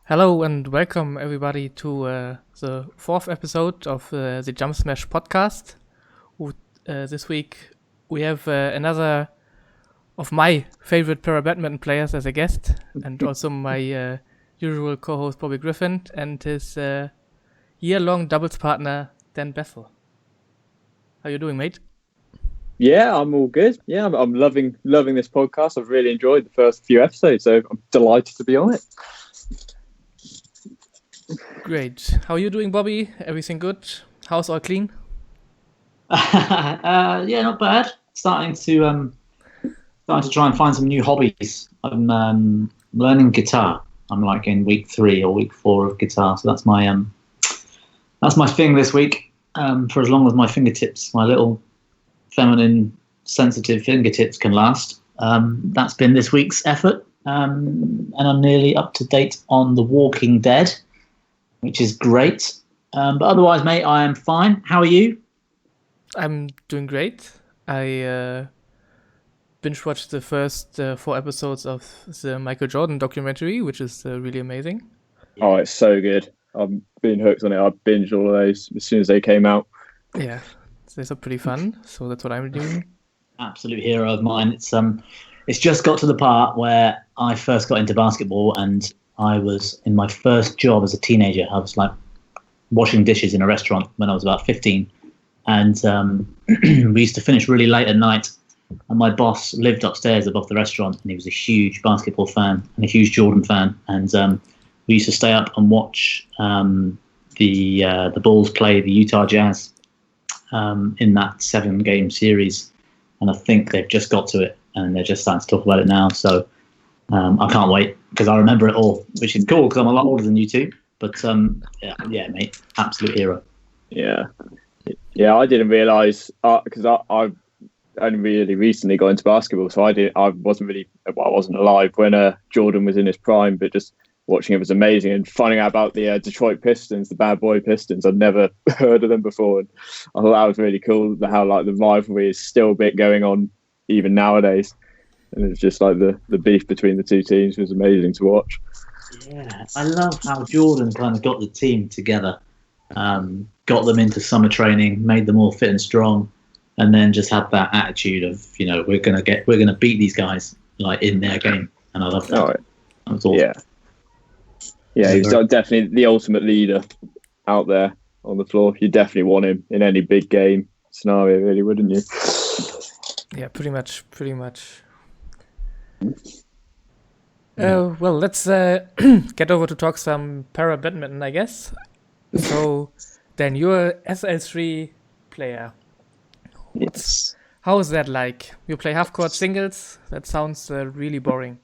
Hello and welcome everybody to the fourth episode of the Jump Smash podcast. This week we have another of my favorite para badminton players as a guest, and also my usual co-host Bobby Griffin and his year-long doubles partner Dan Bethell. How you doing, mate? Yeah, I'm all good. Yeah, I'm loving this podcast. I've really enjoyed the first few episodes, so I'm delighted to be on it. Great. How are you doing, Bobby? Everything good? House all clean? Yeah, not bad. Starting to try and find some new hobbies. I'm learning guitar. I'm like in week 3 or week 4 of guitar, so that's my thing this week. For as long as my fingertips, my little feminine, sensitive fingertips can last. That's been this week's effort, and I'm nearly up to date on The Walking Dead, which is great. But otherwise, mate, I am fine. How are you? I'm doing great. I binge-watched the first 4 episodes of the Michael Jordan documentary, which is really amazing. Oh, it's so good. I've been hooked on it. I binged all of those as soon as they came out. Yeah, these are pretty fun, so that's what I'm doing. Absolute hero of mine. It's just got to the part where I first got into basketball, and I was in my first job as a teenager. I was like washing dishes in a restaurant when I was about 15. And we used to finish really late at night. And my boss lived upstairs above the restaurant, and he was a huge basketball fan and a huge Jordan fan. And we used to stay up and watch the Bulls play the Utah Jazz in that 7-game series. And I think they've just got to it, and they're just starting to talk about it now. So I can't wait, because I remember it all, which is cool because I'm a lot older than you two. But yeah, mate, absolute hero. Yeah, I didn't realise because I only really recently got into basketball, so I wasn't alive when Jordan was in his prime, but just watching it was amazing, and finding out about the Detroit Pistons, the bad boy Pistons. I'd never heard of them before, and I thought that was really cool. How like the rivalry is still a bit going on even nowadays. And it's just like the beef between the two teams was amazing to watch. Yeah, I love how Jordan kind of got the team together, got them into summer training, made them all fit and strong, and then just had that attitude of, we're gonna beat these guys like in their game, and I love that. Oh, that was awesome. Yeah, he's definitely the ultimate leader out there on the floor. You definitely want him in any big game scenario, really, wouldn't you? Yeah, pretty much. Well, let's get over to talk some para badminton, I guess. So, Dan, you're an SL3 player. Yes. How is that like? You play half-court singles? That sounds really boring.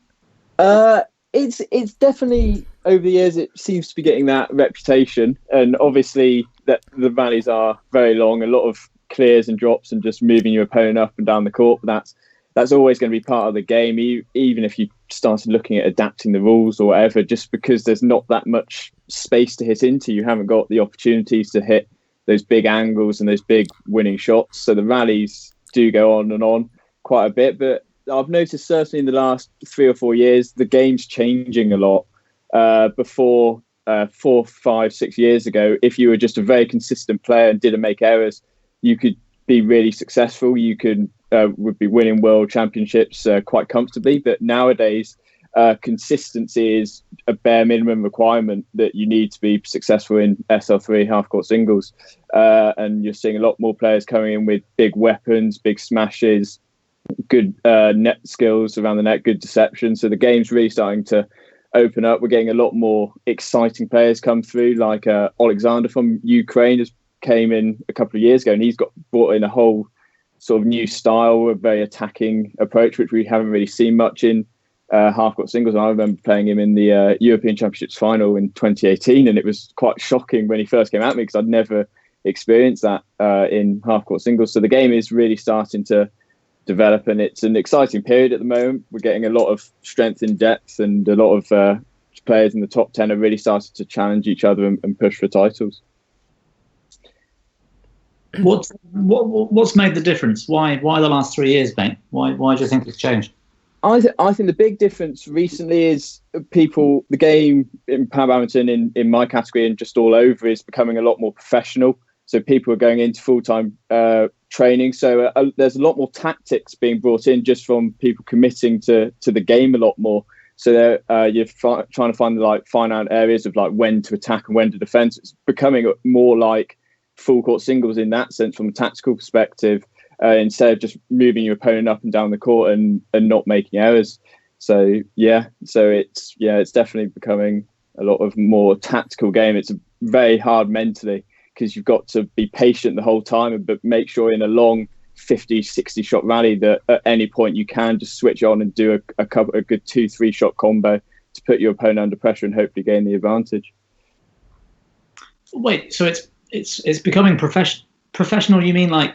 It's definitely, over the years, it seems to be getting that reputation. And obviously, that the rallies are very long, a lot of clears and drops and just moving your opponent up and down the court. But that's always going to be part of the game, even if you started looking at adapting the rules or whatever, just because there's not that much space to hit into. You haven't got the opportunities to hit those big angles and those big winning shots. So the rallies do go on and on quite a bit. But I've noticed certainly in the last 3 or 4 years, the game's changing a lot. Before 4, 5, 6 years ago, if you were just a very consistent player and didn't make errors, you could be really successful. You would be winning world championships quite comfortably. But nowadays, consistency is a bare minimum requirement that you need to be successful in SL3 half-court singles. And you're seeing a lot more players coming in with big weapons, big smashes, good net skills around the net, good deception. So the game's really starting to open up. We're getting a lot more exciting players come through, like Alexander from Ukraine has came in a couple of years ago, and he's brought in a whole sort of new style, a very attacking approach, which we haven't really seen much in half-court singles. And I remember playing him in the European Championships final in 2018, and it was quite shocking when he first came at me because I'd never experienced that in half-court singles. So the game is really starting to develop, and it's an exciting period at the moment. We're getting a lot of strength in depth, and a lot of players in the top 10 are really starting to challenge each other and push for titles. What's made the difference? Why the last 3 years, mate? Why do you think it's changed? I think the big difference recently is the game in power badminton in my category and just all over is becoming a lot more professional. So people are going into full-time training. So there's a lot more tactics being brought in just from people committing to the game a lot more. So you're trying to find the fine out areas of when to attack and when to defend. So it's becoming more like full court singles in that sense from a tactical perspective. Instead of just moving your opponent up and down the court and not making errors. So it's definitely becoming a lot of more tactical game. It's very hard mentally because you've got to be patient the whole time, but make sure in a long 50, 60 shot rally that at any point you can just switch on and do a good 2-3 shot combo to put your opponent under pressure and hopefully gain the advantage. Wait, so it's becoming professional? You mean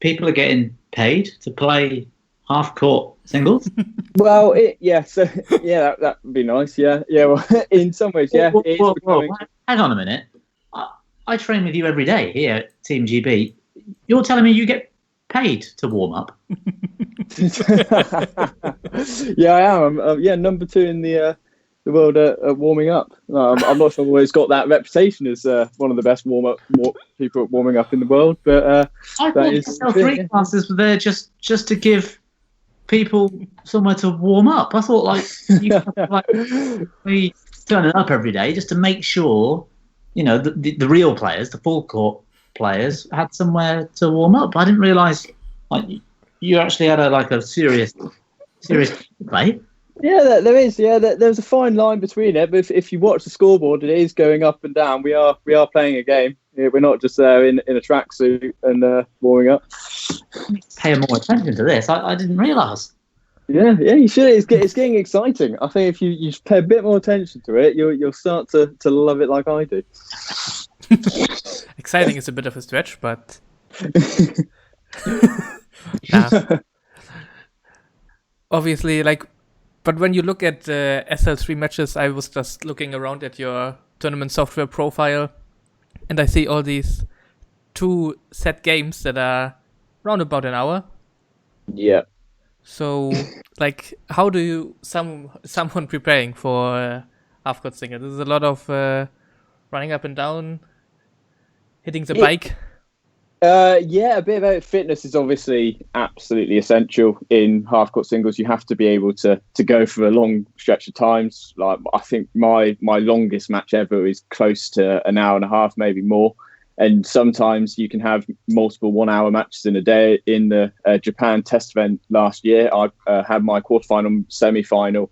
people are getting paid to play half-court singles? Well, that would be nice. Yeah. Well, in some ways, yeah. Whoa. Hang on a minute. I train with you every day here at Team GB. You're telling me you get paid to warm up? Yeah, I am. I'm number 2 in the world at warming up. I'm not sure I've always got that reputation as one of the best people at warming up in the world, but I thought L3 classes were there just to give people somewhere to warm up. I thought you we turn it up every day just to make sure the real players, the full court players, had somewhere to warm up. I didn't realise you actually had a serious play. Yeah, there is. Yeah, there's a fine line between it. But if you watch the scoreboard, it is going up and down. We are playing a game. Yeah, we're not just there in a tracksuit and warming up. Pay more attention to this. I didn't realise. Yeah, you should. It's getting exciting. I think if you pay a bit more attention to it, you'll start to love it like I do. Exciting is a bit of a stretch, but obviously, But when you look at SL3 matches, I was just looking around at your tournament software profile, and I see all these 2 set games that are around about an hour. Yeah. So, how do you someone preparing for half-court singles? There's a lot of running up and down, hitting the bike. A bit about fitness is obviously absolutely essential in half-court singles. You have to be able to go for a long stretch of times. I think my longest match ever is close to an hour and a half, maybe more. And sometimes you can have multiple 1-hour matches in a day. In the Japan test event last year, I had my quarterfinal, semi-final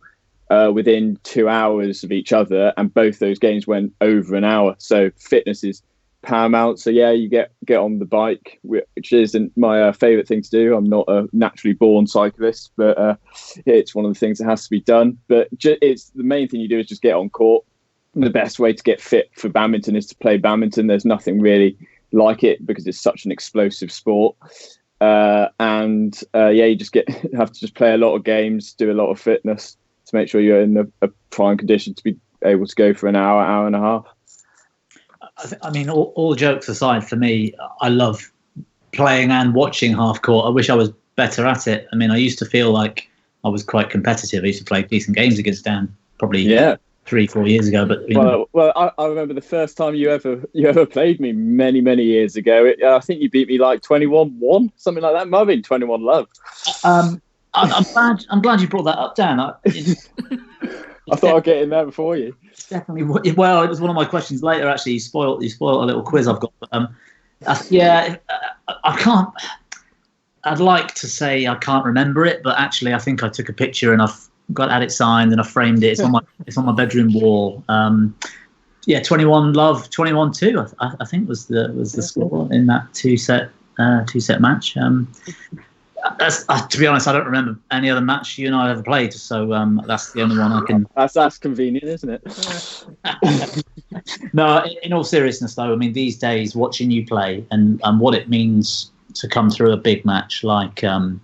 within 2 hours of each other, and both those games went over an hour. So fitness is paramount. So you get on the bike, which isn't my favourite thing to do. I'm not a naturally born cyclist, but it's one of the things that has to be done. But it's the main thing you do is just get on court. The best way to get fit for badminton is to play badminton. There's nothing really like it because it's such an explosive sport. You just have to just play a lot of games, do a lot of fitness to make sure you're in a prime condition to be able to go for an hour and a half. I mean, all jokes aside, for me, I love playing and watching half court. I wish I was better at it. I mean, I used to feel like I was quite competitive. I used to play decent games against Dan, probably 3-4 years ago. But I remember the first time you ever played me many years ago. I think you beat me 21-1, something like that. Might have been 21-love. I'm glad you brought that up, Dan. I thought I'd get in there before you. Definitely. Well, it was one of my questions later. Actually, you spoiled a little quiz I've got. But, I can't. I'd like to say I can't remember it, but actually, I think I took a picture and I've had it signed and I framed it. It's on my bedroom wall. 21-love, 21-2. I think was the score in that two set match. To be honest, I don't remember any other match you and I have ever played, so that's the only one I can. That's convenient, isn't it? No, in all seriousness, though, I mean, these days watching you play and what it means to come through a big match, like Jan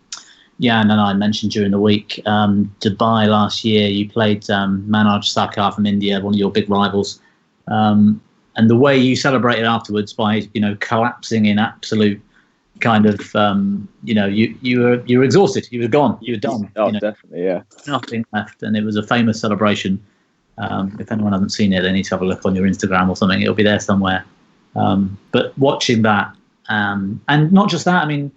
and I mentioned during the week, Dubai last year, you played Manoj Sarkar from India, one of your big rivals, and the way you celebrated afterwards by collapsing in absolute kind of, you were exhausted. You were gone. You were done. Oh, definitely, yeah. Nothing left, and it was a famous celebration. If anyone hasn't seen it, they need to have a look on your Instagram or something. It'll be there somewhere. But watching that, and not just that, I mean,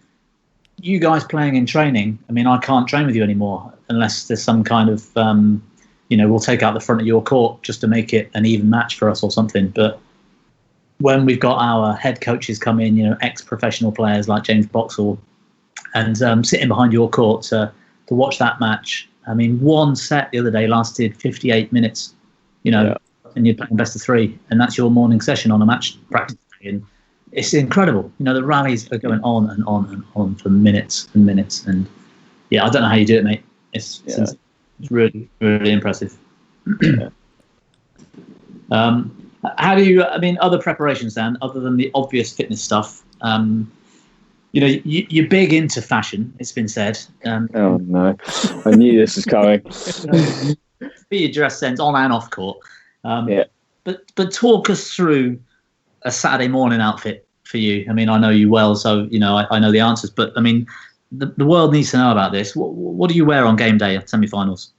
you guys playing in training, I mean, I can't train with you anymore unless there's some kind of, we'll take out the front of your court just to make it an even match for us or something. But when we've got our head coaches come in, ex-professional players like James Boxall, and sitting behind your court to watch that match. I mean, one set the other day lasted 58 minutes, and you're playing best of 3, and that's your morning session on a match practice day. And it's incredible. The rallies are going on and on and on for minutes and minutes. And I don't know how you do it, mate. It's really, really impressive. How do you, other preparations, Dan, other than the obvious fitness stuff? You're big into fashion, it's been said. Oh, no. I knew this was coming. Be your dress sense on and off court. But talk us through a Saturday morning outfit for you. I mean, I know you well, so, I know the answers. But, the world needs to know about this. What do you wear on game day at semi-finals?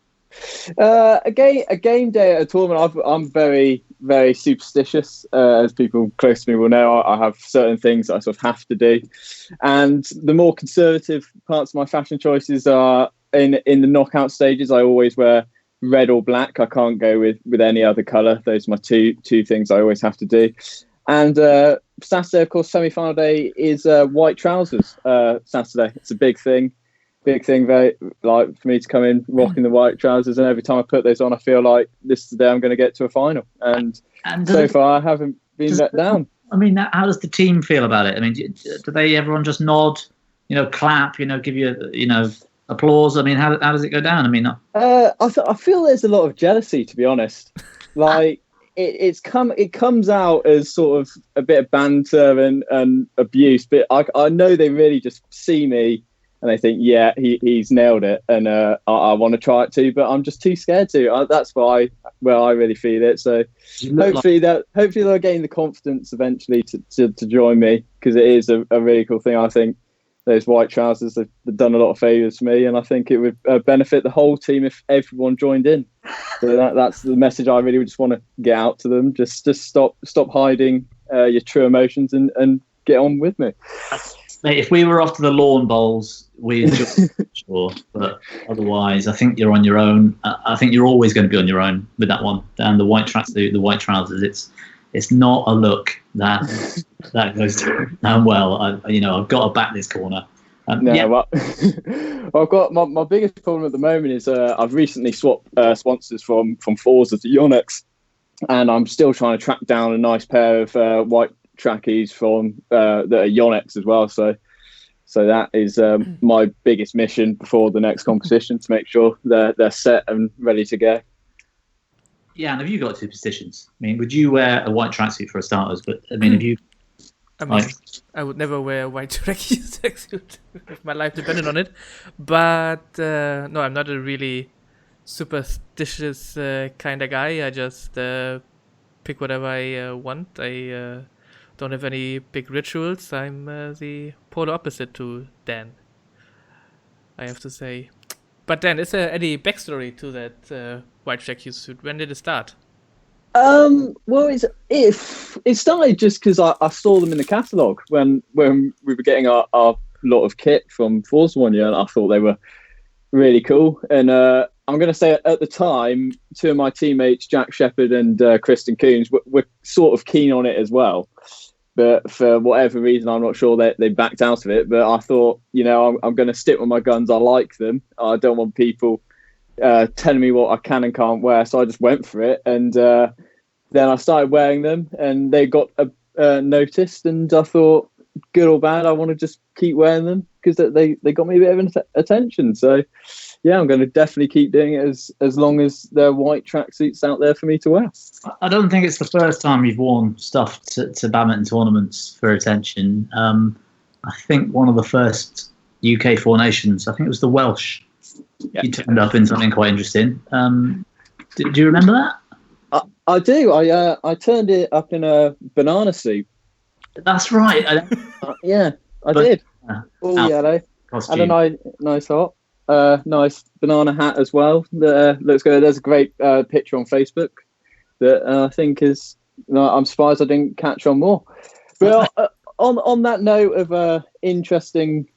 A game day at a tournament, I'm very, very superstitious. As people close to me will know, I have certain things that I sort of have to do. And the more conservative parts of my fashion choices are in the knockout stages. I always wear red or black. I can't go with any other colour. Those are my two things I always have to do. And Saturday, of course, semi-final day is white trousers. Saturday, it's a big thing, very like for me to come in rocking the white trousers. And every time I put those on, I feel like this is the day I'm going to get to a final. And so far, I haven't been let down. I mean, how does the team feel about it? I mean, do everyone just nod, clap, give you, applause? I mean, how does it go down? I mean, I feel there's a lot of jealousy, to be honest. Like. It comes out as sort of a bit of banter and abuse, but I know they really just see me and they think, he's nailed it, and I want to try it too, but I'm just too scared to. That's why I really feel it. So hopefully they'll gain the confidence eventually to join me, because it is a really cool thing. I think those white trousers have done a lot of favours for me, and I think it would benefit the whole team if everyone joined in. So that's the message I really just want to get out to them. Just stop hiding your true emotions and get on with me. Mate, if we were off to the lawn bowls, we'd sure. But otherwise, I think you're on your own. I think you're always going to be on your own with that one. And the white tracksuit, the white trousers, it's not a look that goes down well. I've got to back this corner. Well, I've got my biggest problem at the moment is I've recently swapped sponsors from Forza to Yonex, and I'm still trying to track down a nice pair of white trackies from that are Yonex as well. So that is my biggest mission before the next competition, to make sure they're set and ready to go. Yeah, and have you got superstitions? I mean, would you wear a white tracksuit for a starters? But I mean, have you? I would never wear a white tracksuit if my life depended on it. But no, I'm not a really superstitious kind of guy. I just pick whatever I want. I don't have any big rituals. I'm the polar opposite to Dan, I have to say. But Dan, is there any backstory to that white tracksuit? When did it start? Well, it started just because I saw them in the catalogue when we were getting our lot of kit from Forza one year, and I thought they were really cool. And I'm going to say at the time, two of my teammates, Jack Shepherd and Kristen Coons, were sort of keen on it as well. But for whatever reason, I'm not sure they backed out of it. But I thought, I'm going to stick with my guns. I like them. I don't want people telling me what I can and can't wear. So I just went for it. And then I started wearing them, and they got noticed. And I thought, good or bad, I want to just keep wearing them because they got me a bit of attention. So, yeah, I'm going to definitely keep doing it as long as there are white tracksuits out there for me to wear. I don't think it's the first time you've worn stuff to badminton tournaments for attention. I think one of the first UK Four Nations, I think it was the Welsh, you turned up in something quite interesting. Do you remember that? I do. I turned it up in a banana suit. That's right. Yeah, I did. all yellow, costume. and a nice hat. Nice banana hat as well. That looks good. There's a great picture on Facebook that I think is. I'm surprised I didn't catch on more. But on that note of interesting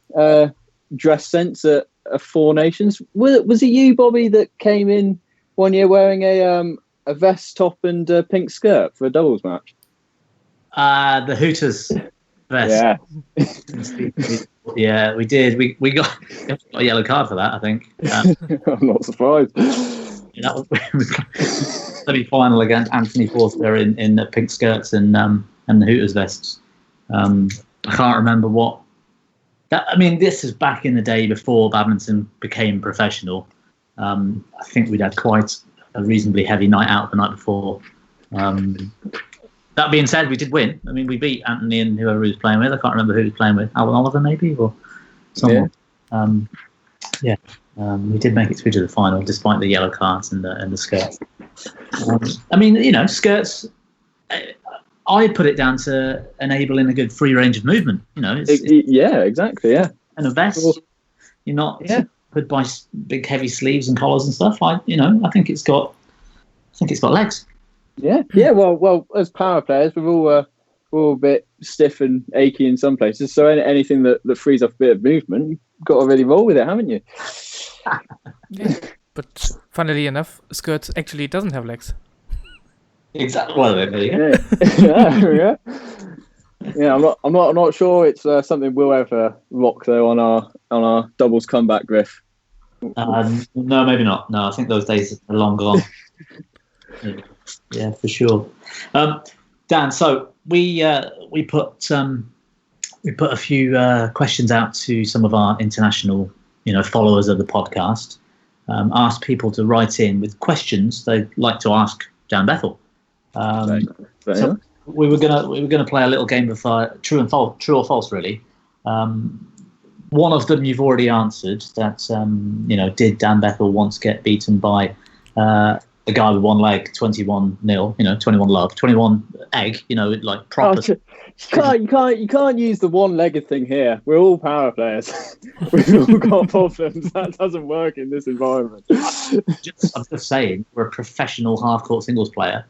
dress sense at Four Nations, was it you, Bobby, that came in one year wearing a vest top and a pink skirt for a doubles match? The Hooters vest. Yeah, we did. We got a yellow card for that, I think. I'm not surprised. That was semi-final against Anthony Forster in the pink skirts and the Hooters vests. I can't remember what. This is back in the day before badminton became professional. I think we'd had quite a reasonably heavy night out the night before. That being said, we did win. We beat Anthony and whoever he was playing with. I can't remember who he was playing with. Alan Oliver, maybe, or someone. We did make it through to the final, despite the yellow cards and the skirts. Skirts. I put it down to enabling a good free range of movement. Exactly. Yeah. And a vest. You're not put by big heavy sleeves and collars and stuff. I think it's got legs. Yeah. Well, as power players, we're all a bit stiff and achy in some places. So anything that frees up a bit of movement, you've got to really roll with it, haven't you? But funnily enough, skirts actually doesn't have legs. Exactly. Well, there you go. Yeah. I'm not sure it's something we'll ever rock though on our doubles comeback, Griff. No, maybe not. No, I think those days are long gone. Yeah, for sure. Dan, so we put a few questions out to some of our international, followers of the podcast. Asked people to write in with questions they'd like to ask Dan Bethell. So we were gonna play a little game of true or false, really. One of them you've already answered. That did Dan Bethell once get beaten by a guy with one leg, 21-0, 21 love, 21 egg, like proper. You can't use the one-legged thing here. We're all power players. We've all got problems. That doesn't work in this environment. I'm just saying, we're a professional half-court singles player.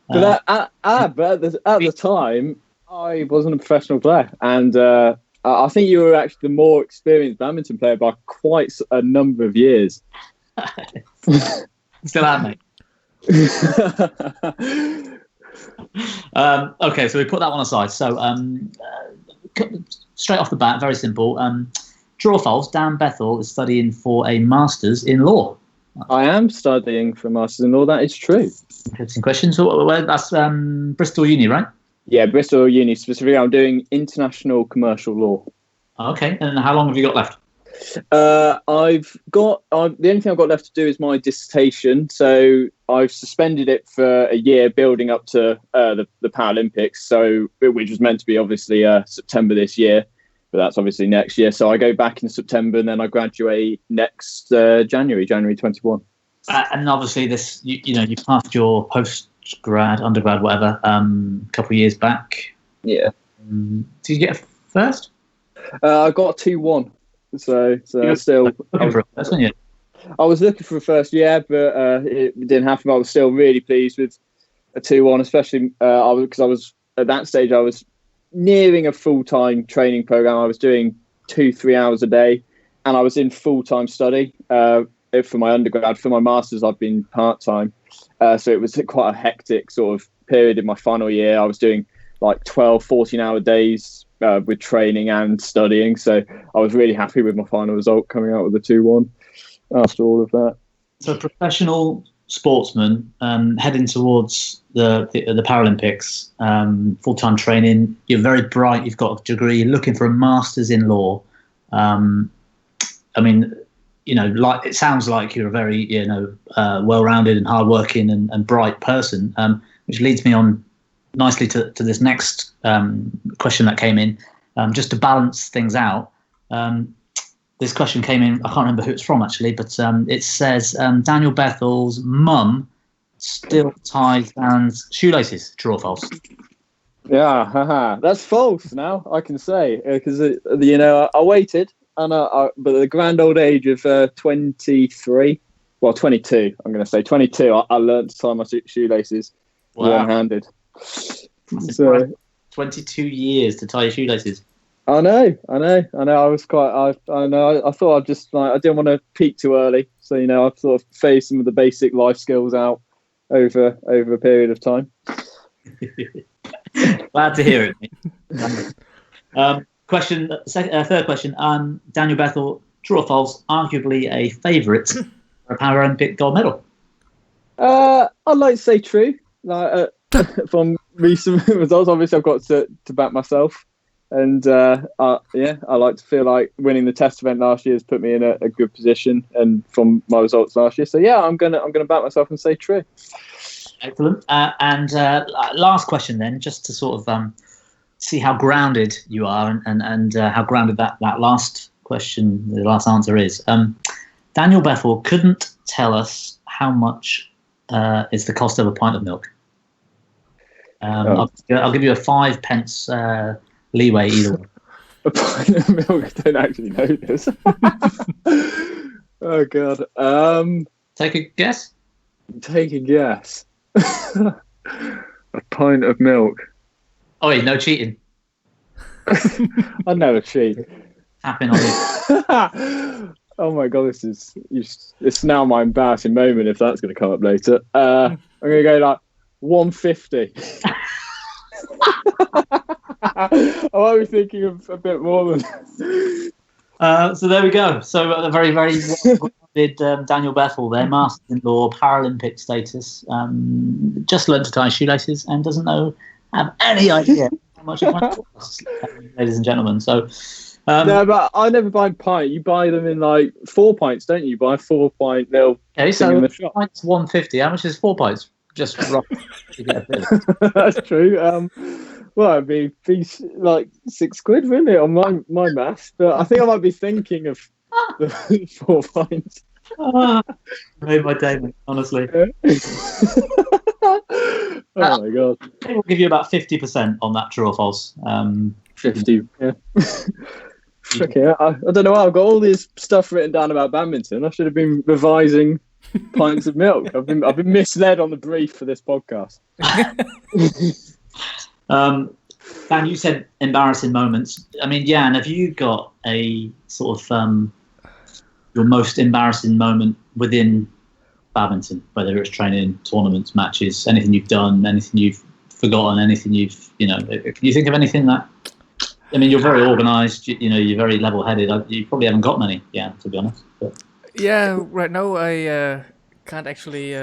But at the time, I wasn't a professional player, and I think you were actually the more experienced badminton player by quite a number of years. Still am, mate. Okay, so we put that one aside. So straight off the bat, very simple. True or false, Dan Bethell is studying for a Masters in Law. I am studying for a Masters in Law, that is true. Interesting question. So that's Bristol Uni, right? Yeah, Bristol Uni specifically. I'm doing international commercial law. Okay, and how long have you got left? The only thing I've got left to do is my dissertation. So I've suspended it for a year, building up to the Paralympics. So which was meant to be obviously September this year, but that's obviously next year. So I go back in September, and then I graduate next January 21. And obviously this, you passed your post-grad, undergrad, whatever, a couple of years back. Yeah. Did you get a first? I got a 2-1. So still looking for a first, weren't you? I was looking for a first, but it didn't happen. I was still really pleased with a 2-1, especially because I was at that stage. I was nearing a full-time training program. I was doing 2-3 hours a day, and I was in full-time study for my undergrad. For my masters, I've been part-time, so it was quite a hectic sort of period in my final year. I was doing like 12, 14-hour days with training and studying. So I was really happy with my final result coming out with a 2-1 after all of that. So professional sportsman heading towards the Paralympics, full-time training. You're very bright. You've got a degree. You're looking for a master's in law. Like it sounds like you're a very, well-rounded and hardworking and bright person, which leads me on nicely to this next question that came in, just to balance things out. This question came in, I can't remember who it's from actually, but it says Daniel Bethell's mum still ties Dan's shoelaces. True or false? Yeah, haha. That's false now, I can say, because, I waited, and but at the grand old age of 23, well, 22, I'm going to say 22, I learned to tie my shoelaces one-handed. So 22 years to tie your shoelaces. I know. I was quite. I know. I thought I'd just I didn't want to peak too early, so I sort of phased some of the basic life skills out over a period of time. Glad to hear it. Third question. Daniel Bethell, true or false? Arguably a favourite for a Paralympic gold medal. I'd like to say true. From recent results, obviously I've got to back myself. And I like to feel like winning the test event last year has put me in a good position, and from my results last year. So yeah, I'm gonna back myself and say true. Excellent. And last question then, just to sort of see how grounded you are, and how grounded that last question, the last answer is. Daniel Bethell couldn't tell us how much is the cost of a pint of milk. I'll give you a 5 pence. Leeway either way. A pint of milk. I don't actually know this. Oh god. Take a guess. Take a guess. A pint of milk. Oh wait, no cheating. I never cheat. Tapping on you. Oh my god, it's now my embarrassing moment if that's going to come up later. I'm going to go like 150. I might be thinking of a bit more than. So there we go. So a very, very well-grounded Daniel Bethell there, master-in-law, Paralympic status, just learned to tie shoelaces and doesn't have any idea how much it might cost, ladies and gentlemen. So. No, but I never buy a pint. You buy them in like 4 pints, don't you? You buy 4 pint. Okay, so pints 150. How much is 4 pints? Just roughly. That's true. Well, it'd be like £6, wouldn't it, on my maths? But I think I might be thinking of the 4 pints. Made my day, mate, honestly. Oh my god! We'll give you about 50% on that, true or false. 50. Yeah. Okay, I don't know. I've got all this stuff written down about badminton. I should have been revising pints of milk. I've been misled on the brief for this podcast. Dan, you said embarrassing moments. I mean, Jan, have you got a sort of your most embarrassing moment within badminton, whether it's training, tournaments, matches, anything you've done, anything you've forgotten, anything you've, can you think of anything that, I mean, you're very organised, you're very level-headed. You probably haven't got many, to be honest. But. Yeah, right now I can't actually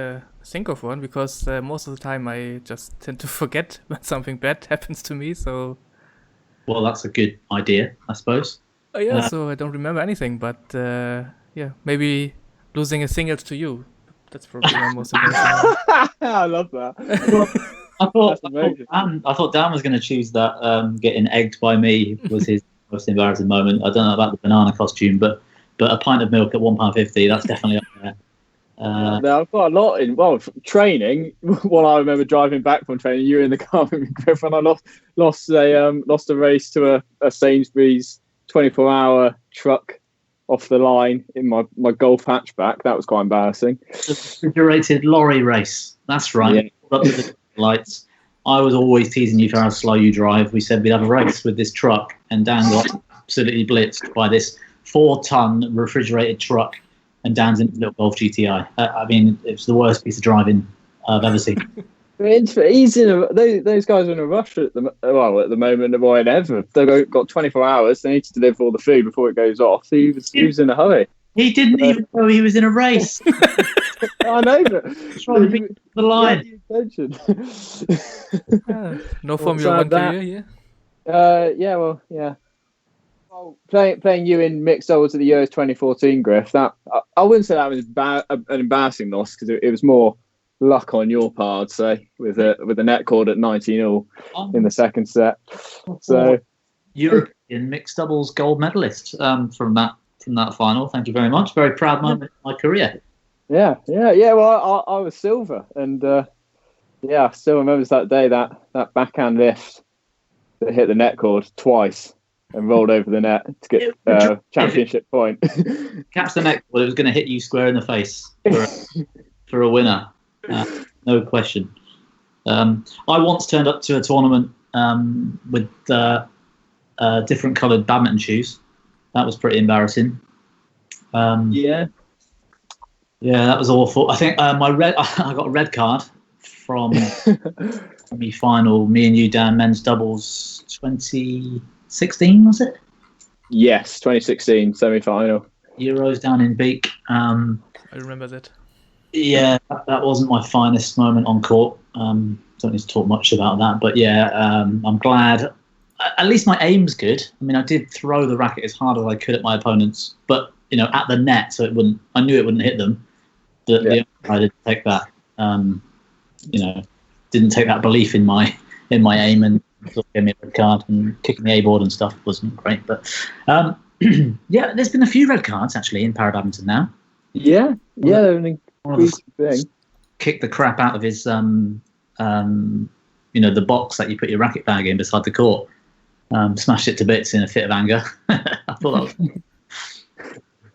think of one, because most of the time I just tend to forget when something bad happens to me. So, well, that's a good idea, I suppose. So I don't remember anything, but maybe losing a singles to you. That's probably my most embarrassing. I love that. I thought Dan was going to choose that. Getting egged by me was his most embarrassing moment. I don't know about the banana costume, but a pint of milk at £1.50, that's definitely up there. No, I've got a lot in. Well, training. While I remember driving back from training, you were in the car with me, Griffin. I lost a race to a Sainsbury's 24-hour truck off the line in my Golf hatchback. That was quite embarrassing. The refrigerated lorry race. That's right. Yeah. Up to the lights. I was always teasing you for how slow you drive. We said we'd have a race with this truck, and Dan got absolutely blitzed by this 4-ton refrigerated truck. And Dan's in little Golf GTI. I mean, it's the worst piece of driving I've ever seen. He's in those guys are in a rush at the moment, or ever. They've got 24 hours. They need to deliver all the food before it goes off. So he was in a hurry. He didn't even know he was in a race. I know, but trying to beat the line. No Formula One career, yeah. Well, playing you in mixed doubles at the Euros 2014, Griff. That I wouldn't say that was an embarrassing loss, because it was more luck on your part, I'd say, with a net cord at 19-all in the second set. So European mixed doubles gold medalist from that final. Thank you very much. Very proud moment in my career. Yeah. Well, I was silver, and I still remember that day, that backhand lift that hit the net cord twice and rolled over the net to get championship point. Catch the net cord, it was going to hit you square in the face for a winner. No question. I once turned up to a tournament with different coloured badminton shoes. That was pretty embarrassing. Yeah, that was awful. I think I got a red card from semi-final. Me and you, Dan, men's doubles 2016, was it? Yes, 2016 semi-final. Euros down in Beek. I remember that. Yeah, that wasn't my finest moment on court. Don't need to talk much about that, but yeah, I'm glad. At least my aim's good. I mean, I did throw the racket as hard as I could at my opponents, but at the net, so I knew it wouldn't hit them. I didn't take that. Didn't take that belief in my aim, and sort of gave me a red card, and kicking the A board and stuff wasn't great. But yeah, there's been a few red cards actually in para badminton now. Yeah. One of the kicked the crap out of his the box that you put your racket bag in beside the court. Smashed it to bits in a fit of anger. I thought that was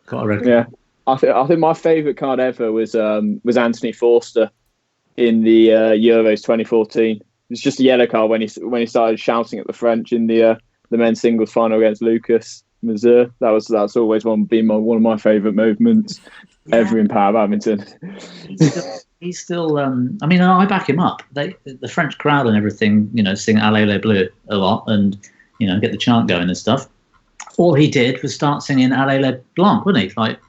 got a red card. Yeah, I think my favourite card ever was Anthony Forster in the Euros 2014. It was just a yellow card when he started shouting at the French in the men's singles final against Lucas Mazur. That's always one of my favourite movements ever in para badminton. He's still. I mean, I back him up. The French crowd and everything, sing "Allez les Bleus" a lot, and get the chant going and stuff. All he did was start singing "Allez les Blancs," wouldn't he? Like,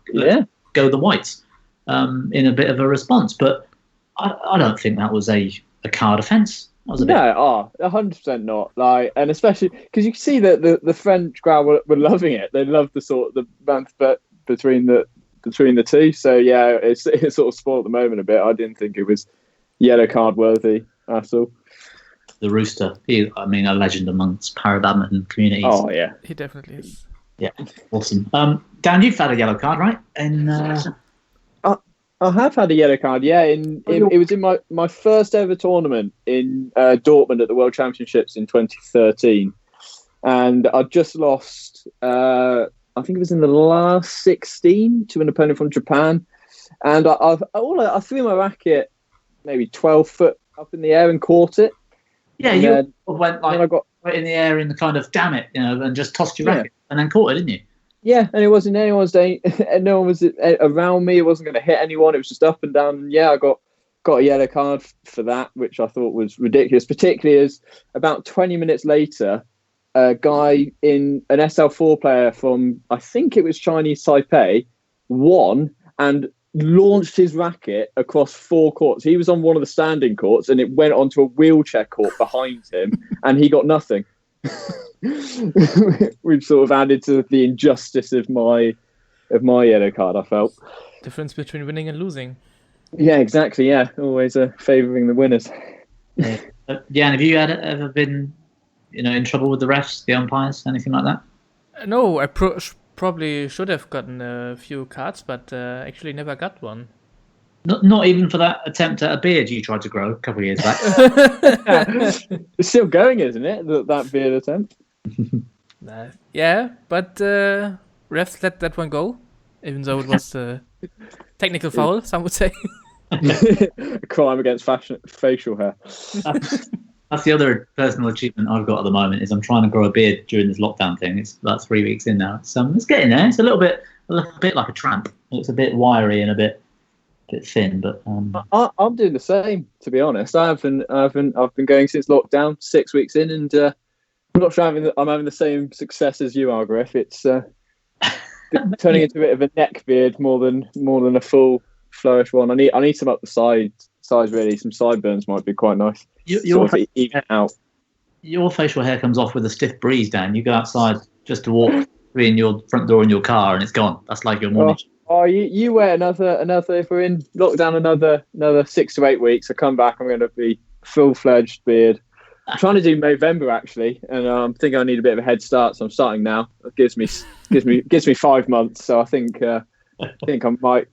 go the Whites, in a bit of a response. But I don't think that was a card offence. That was a bit. 100% not. Like, and especially because you can see that the French crowd were loving it. They loved the banter between the two. So yeah, it's sort of spoiled the moment a bit. I didn't think it was yellow card worthy at all. The Rooster, a legend amongst para badminton communities. Oh yeah, he definitely is. Yeah, awesome. Dan, you've had a yellow card, right? And I have had a yellow card. Yeah, it was in my first ever tournament in Dortmund at the World Championships in 2013, and I just lost. I think it was in the last 16 to an opponent from Japan, and I threw my racket maybe 12 foot up in the air and caught it. Yeah, you went right in the air in the kind of damn it, and just tossed your racket and then caught it, didn't you? Yeah, and it wasn't anyone's day. No one was around me. It wasn't going to hit anyone. It was just up and down. And yeah, I got a yellow card for that, which I thought was ridiculous, particularly as about 20 minutes later, a guy in an SL4 player from, I think it was Chinese Taipei, won and launched his racket across 4 courts. He was on one of the standing courts and it went onto a wheelchair court behind him and he got nothing. Which sort of added to the injustice of my yellow card, I felt. Difference between winning and losing. Yeah, exactly. Yeah, always favouring the winners. Yeah. Jan, have you ever been, in trouble with the refs, the umpires, anything like that? No, I probably should have gotten a few cards, but actually never got one. Not even for that attempt at a beard you tried to grow a couple of years back. It's still going, isn't it? That beard attempt. Yeah, but refs let that one go, even though it was a technical foul, some would say. A crime against facial hair. That's the other personal achievement I've got at the moment, is I'm trying to grow a beard during this lockdown thing. It's about 3 weeks in now. It's getting there. It's a little bit like a tramp. It's a bit wiry and a bit thin, but I'm doing the same, to be honest. I've been going since lockdown, 6 weeks in, and I'm not sure I'm having the same success as you are, Griff. It's turning into a bit of a neck beard more than a full flourish one. I need some up the sides really. Some sideburns might be quite nice. Even out. Your facial hair comes off with a stiff breeze, Dan. You go outside just to walk in your front door in your car and it's gone. That's like your morning. Oh, you wait another. If we're in lockdown another 6 to 8 weeks, I come back, I'm going to be full-fledged beard. I'm trying to do November actually, and I think I need a bit of a head start, so I'm starting now. It gives me 5 months, so I think I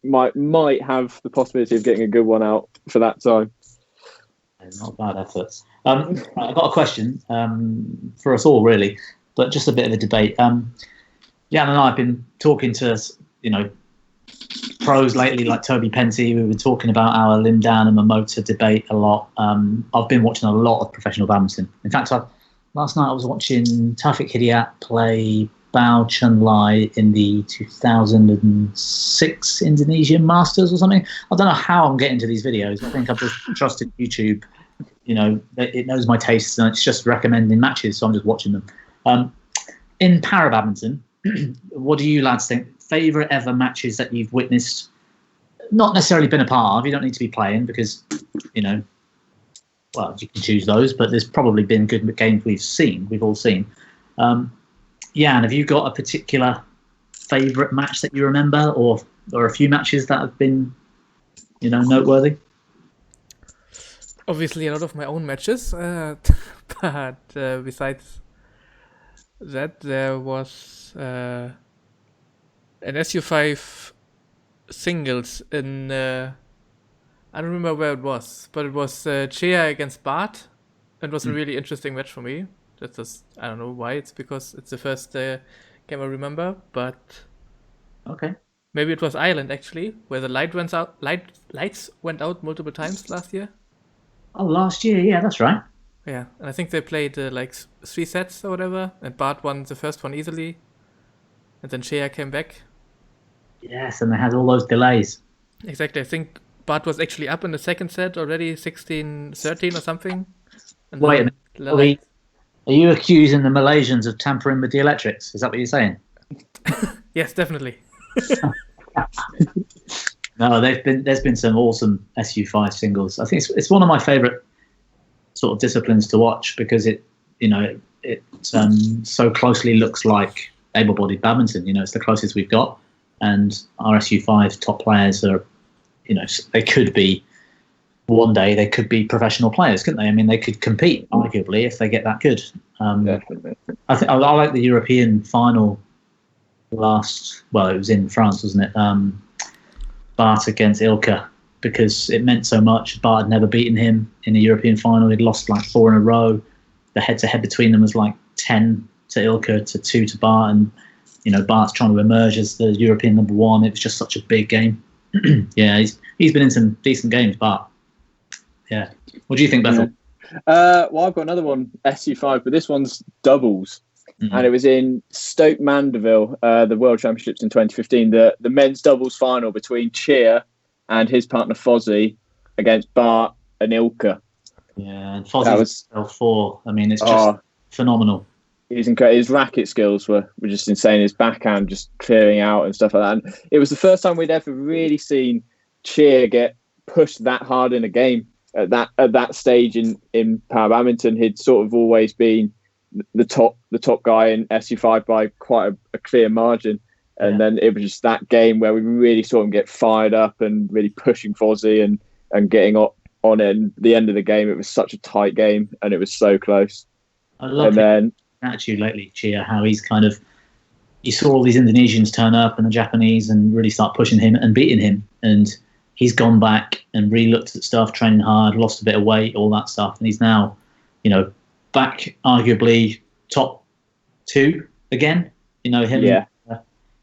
might have the possibility of getting a good one out for that time. Not a bad effort. I've got a question for us all, really, but just a bit of a debate. Jan and I have been talking to pros lately, like Toby Penty. We've been talking about our Lindan and Momota debate a lot. I've been watching a lot of professional badminton. In fact, last night I was watching Taufik Hidayat play Bao Chunlai in the 2006 Indonesian Masters or something. I don't know how I'm getting to these videos. I think I've just trusted YouTube. It knows my tastes and it's just recommending matches, so I'm just watching them. In para badminton, what do you lads think? Favourite ever matches that you've witnessed? Not necessarily been a part of. You don't need to be playing because, well, you can choose those, but there's probably been good games we've all seen. Jan, have you got a particular favourite match that you remember, or a few matches that have been, noteworthy? Obviously, a lot of my own matches, but besides that, there was an SU5 singles in I don't remember where it was, but it was Chia against Bart. It was a really interesting match for me. That's just, I don't know why. It's because it's the first game I remember, but okay, maybe it was Ireland actually, where the lights went out multiple times last year. Oh, last year, yeah, that's right. Yeah, and I think they played 3 sets or whatever, and Bart won the first one easily, and then Chia came back. Yes, and they had all those delays. Exactly, I think Bart was actually up in the second set already, 16-13 or something. And wait a minute, are you accusing the Malaysians of tampering with the electrics? Is that what you're saying? Yes, definitely. No, there's been some awesome SU5 singles. I think it's one of my favourite sort of disciplines to watch because it so closely looks like able-bodied badminton. It's the closest we've got, and our SU5 top players are, they could be one day they could be professional players, couldn't they? I mean, they could compete arguably if they get that good. Definitely. I think I like the European final it was in France, wasn't it? Bart against Ilka, because it meant so much. Bart had never beaten him in a European final. He'd lost 4 in a row. The head-to-head between them was 10 to Ilka to 2 to Bart, and Bart's trying to emerge as the European number 1. It was just such a big game. Yeah, he's been in some decent games, Bart. Yeah. What do you think, Bethell? Well, I've got another one, SU5, but this one's doubles. Mm-hmm. And it was in Stoke Mandeville, the World Championships in 2015, the men's doubles final between Chia and his partner Fozzie against Bart and Ilka. Yeah, and Fozzie was L4. I mean, it's just phenomenal. He's incredible. His racket skills were just insane. His backhand just clearing out and stuff like that. And it was the first time we'd ever really seen Chia get pushed that hard in a game. At that stage in para badminton, he'd sort of always been the top guy in SU5 by quite a clear margin, and then it was just that game where we really saw him get fired up and really pushing Fozzie and getting on it. And the end of the game, it was such a tight game and it was so close. I love his attitude lately, Chia. How he's you saw all these Indonesians turn up and the Japanese and really start pushing him and beating him, and he's gone back and re-looked at stuff, training hard, lost a bit of weight, all that stuff. And he's now, back arguably top 2 again. Him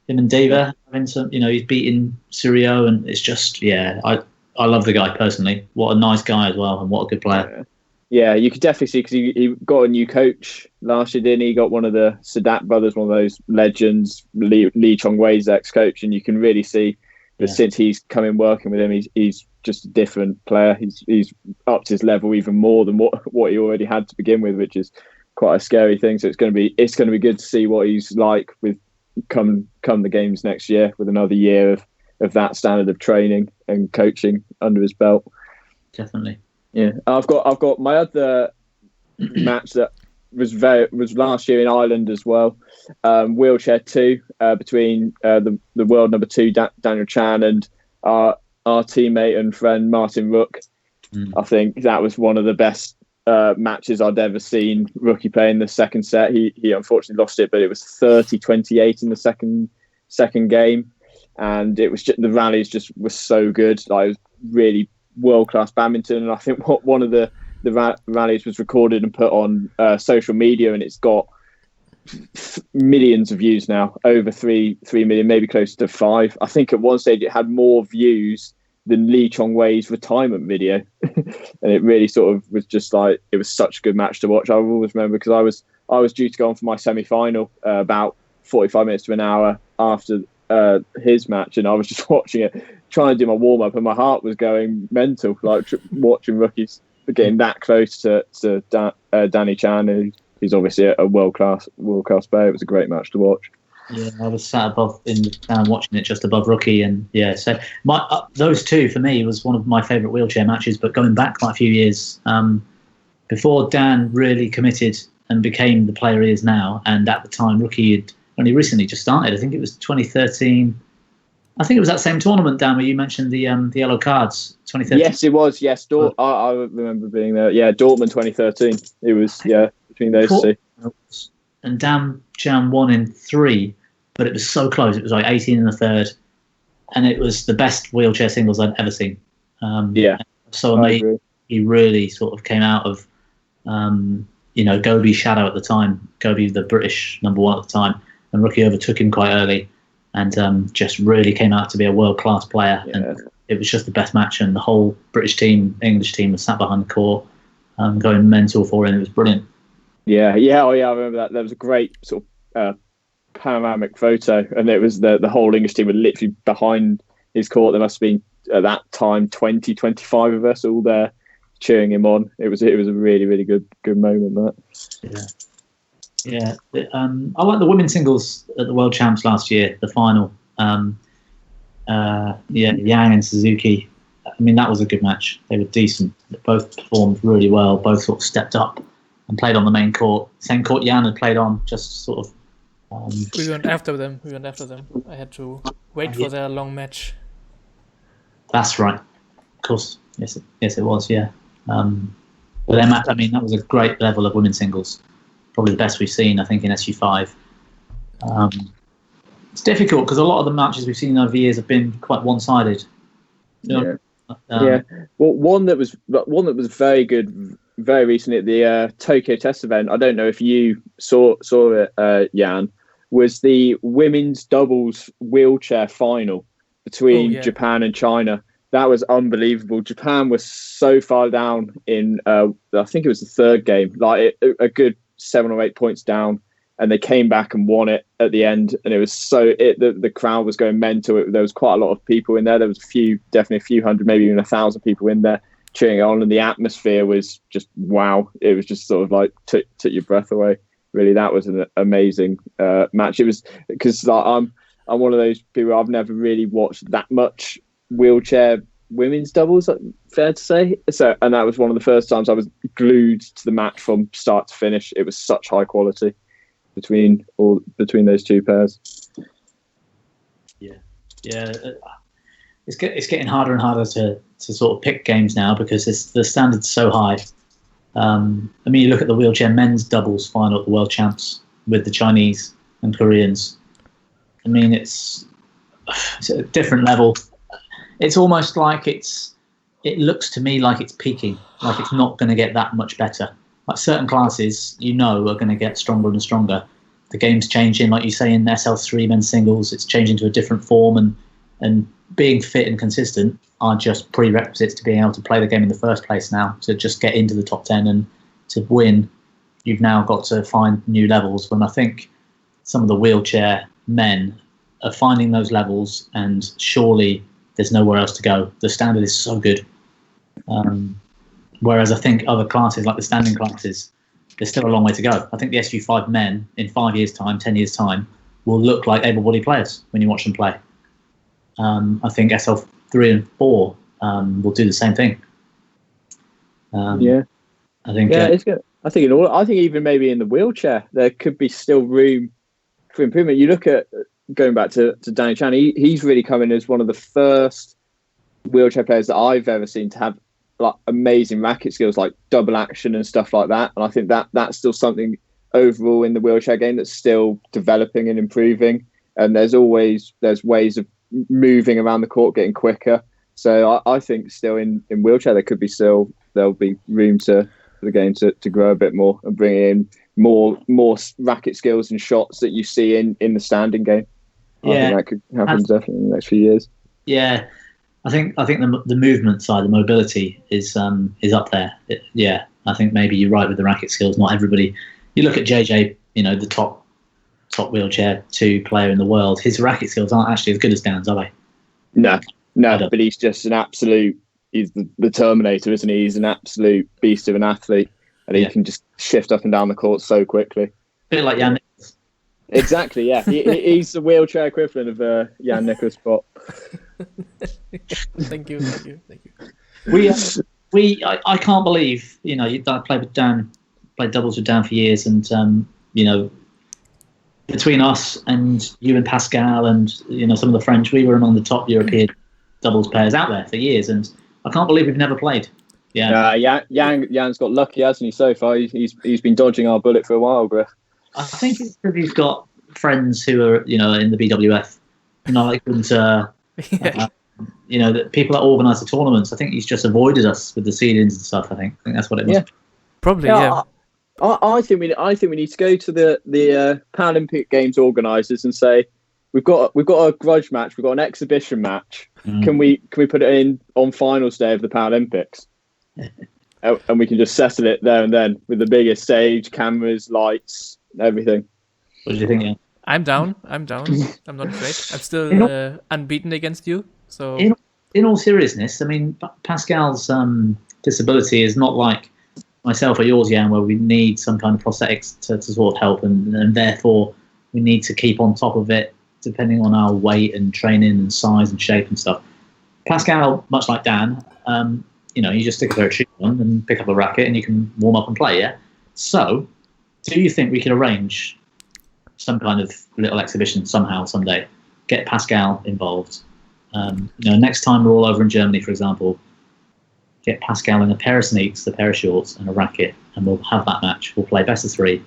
and Deva having some, he's beating Sirio, and it's just, I love the guy personally. What a nice guy as well, and what a good player. Yeah, you could definitely see, because he got a new coach last year, didn't he? He got one of the Sadat brothers, one of those legends, Lee Chong-wei's ex-coach, and you can really see that since he's come in working with him, he's just a different player. He's upped his level even more than what he already had to begin with, which is quite a scary thing. So it's going to be good to see what he's like with come the games next year, with another year of that standard of training and coaching under his belt. Definitely. Yeah, I've got my other match that was last year in Ireland as well. Wheelchair 2 between the world number 2 Daniel Chan and our teammate and friend Martin Rook. I think that was one of the best matches I'd ever seen Rookie play in the second set. He unfortunately lost it, but it was 30-28 in the second game, and it was the rallies just were so good. It was really world-class badminton, and I think one of the the rallies was recorded and put on social media, and it's got millions of views now, over 3 million, maybe close to 5. I think at one stage it had more views than Lee Chong-wei's retirement video. And it really sort of was just like, it was such a good match to watch. I always remember, because I was due to go on for my semi-final about 45 minutes to an hour after his match, and I was just watching it, trying to do my warm-up, and my heart was going mental, like watching rookies getting that close to Danny Chan, who's obviously a world-class player. It was a great match to watch. Yeah, I was sat above in the stand watching it, just above Rookie, and yeah, so those two for me was one of my favourite wheelchair matches. But going back quite a few years, before Dan really committed and became the player he is now, and at the time Rookie had only recently just started. I think it was 2013. I think it was that same tournament, Dan, where you mentioned the yellow cards. 2013. Yes, it was. Yes, I remember being there. Yeah, Dortmund 2013. It was between those two. And Dan Chan won in 3, but it was so close. It was like 18 in the third, and it was the best wheelchair singles I'd ever seen. So amazing. He really sort of came out of, Gobi's shadow at the time. Gobi, the British number 1 at the time, and Rookie overtook him quite early, and just really came out to be a world-class player. Yeah. And it was just the best match, and the whole British team, English team, was sat behind the court, going mental for him. It was brilliant. Yeah. Oh, yeah. I remember that. There was a great sort of panoramic photo, and it was the whole English team were literally behind his court. There must have been at that time 20, 25 of us all there cheering him on. It was a really, really good moment. That. Yeah. I like the women's singles at the World Champs last year, the final. Yang and Suzuki. I mean, that was a good match. They were decent. They both performed really well. Both sort of stepped up and played on the main court. Same court Jan had played on, just sort of. We went after them. I had to wait for their long match. That's right. Of course. Yes, it was. Yeah. But their match, I mean, that was a great level of women's singles. Probably the best we've seen, I think, in SU5. It's difficult because a lot of the matches we've seen over the years have been quite one-sided. Well, one that was very good very recently at the Tokyo Test event. I don't know if you saw it, Jan. Was the women's doubles wheelchair final between Japan and China. That was unbelievable. Japan was so far down in, I think it was the third game, like a good 7 or 8 points down, and they came back and won it at the end. And it was the crowd was going mental. There was quite a lot of people in there. There was definitely a few hundred, maybe even 1,000 people in there cheering on, and the atmosphere was just wow. It was just sort of like took your breath away. Really, that was an amazing match. It was because I'm one of those people, I've never really watched that much wheelchair women's doubles, fair to say. So, and that was one of the first times I was glued to the match from start to finish. It was such high quality between those two pairs. Yeah. It's getting harder and harder to sort of pick games now because the standard's so high. I mean, you look at the wheelchair men's doubles final at the World Champs with the Chinese and Koreans. I mean, it's a different level. It's almost like it looks to me like it's peaking, like it's not going to get that much better. Like certain classes, are going to get stronger and stronger. The game's changing, like you say in SL3 men's singles, it's changing to a different form, and being fit and consistent are just prerequisites to being able to play the game in the first place now. To just get into the top 10 and to win, you've now got to find new levels. When I think some of the wheelchair men are finding those levels, and surely there's nowhere else to go. The standard is so good. Whereas I think other classes, like the standing classes, there's still a long way to go. I think the SU5 men in 5 years' time, 10 years' time, will look like able-bodied players when you watch them play. I think SL3 and 4 will do the same thing. I think. It's good. I think even maybe in the wheelchair there could be still room for improvement. You look at going back to Danny Chan. He's really coming as one of the first wheelchair players that I've ever seen to have like amazing racket skills, like double action and stuff like that. And I think that's still something overall in the wheelchair game that's still developing and improving. And there's ways of moving around the court, getting quicker. So I think still in wheelchair there'll be room for the game to grow a bit more and bring in more racket skills and shots that you see in the standing game. I think that could happen definitely in the next few years. Yeah, I think the movement side, the mobility is up there. I think maybe you're right with the racket skills. Not everybody. You look at JJ, the top wheelchair 2 player in the world. His racket skills aren't actually as good as Dan's, are they? No, but he's just an absolute. He's the Terminator, isn't he? He's an absolute beast of an athlete, and he can just shift up and down the court so quickly. A bit like Jan-Niklas. Exactly, yeah. He's the wheelchair equivalent of Jan-Niklas Pott. Thank you. I can't believe I played doubles with Dan for years, and between us and you and Pascal and some of the French, we were among the top European doubles players out there for years, and I can't believe we've never played. Jan's got lucky, hasn't he? So far, he's been dodging our bullet for a while, Griff. I think it's because he's got friends who are in the BWF, the people that organise the tournaments. I think he's just avoided us with the seedings and stuff. I think that's what it was. Probably, yeah. I think we need to go to the Paralympic Games organisers and say we've got a grudge match, we've got an exhibition match. Can we put it in on finals day of the Paralympics? And we can just settle it there and then with the biggest stage, cameras, lights, everything. What do you think, Ian? I'm down. I'm not afraid. I'm still unbeaten against you. So in all seriousness, I mean, Pascal's disability is not like myself or yours, Jan, where we need some kind of prosthetics to sort of help, and therefore we need to keep on top of it depending on our weight and training and size and shape and stuff. Pascal, much like Dan, you just stick a pair of shoes on and pick up a racket and you can warm up and play, yeah? So, do you think we could arrange some kind of little exhibition somehow, someday? Get Pascal involved. Next time we're all over in Germany, for example, get Pascal in a pair of sneaks, a pair of shorts and a racket, and we'll have that match. We'll play best of 3.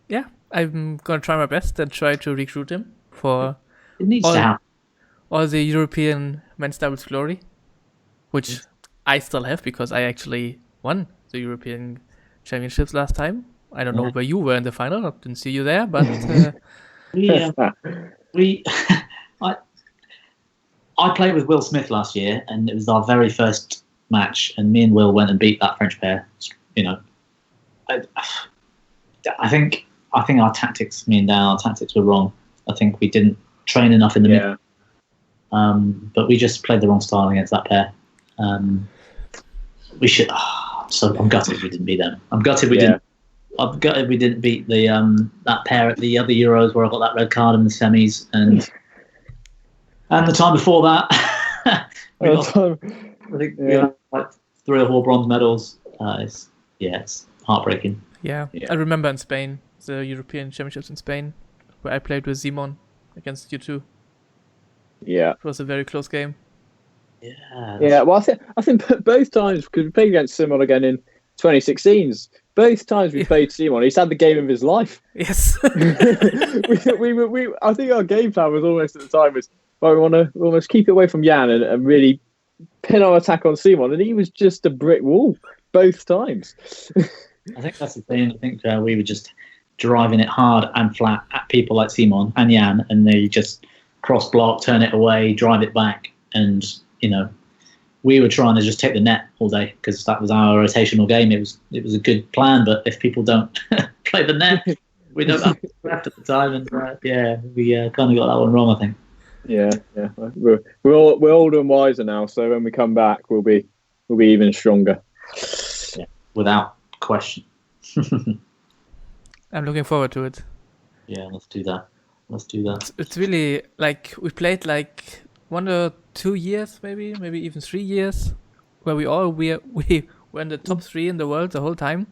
Yeah, I'm going to try my best and try to recruit him for it needs to happen. All the European men's doubles glory, which I still have because I actually won the European Championships last time. I don't know where you were in the final. I didn't see you there, but I played with Will Smith last year, and it was our very first match, and me and Will went and beat that French pair. I think our tactics, me and Dan, our tactics were wrong. I think we didn't train enough in the middle. But we just played the wrong style against that pair. We should. So I'm gutted we didn't beat them. I'm gutted we didn't. I'm gutted we didn't beat the that pair at the other Euros where I got that red card in the semis, and the time before that, we got like 3 or 4 bronze medals. It's heartbreaking. Yeah, I remember in Spain, the European Championships in Spain, where I played with Simon against you two. Yeah, it was a very close game. Yeah. Well, I think both times, because we played against Simon again in 2016. Both times we played Simon, he's had the game of his life. Yes. we I think our game plan was almost at the time was, well, we want to almost keep it away from Jan and really pin our attack on Simon, and he was just a brick wall both times. I think that's the thing. I think we were just driving it hard and flat at people like Simon and Jan, and they just cross block, turn it away, drive it back, and we were trying to just take the net all day because that was our rotational game. It was a good plan, but if people don't play the net, we don't have left at the time, and we kind of got that one wrong, I think. Yeah. We're older and wiser now, so when we come back, we'll be even stronger. Yeah, without question. I'm looking forward to it. Yeah, let's do that. It's really like we played like 1 or 2 years, maybe even 3 years, where we were in the top 3 in the world the whole time,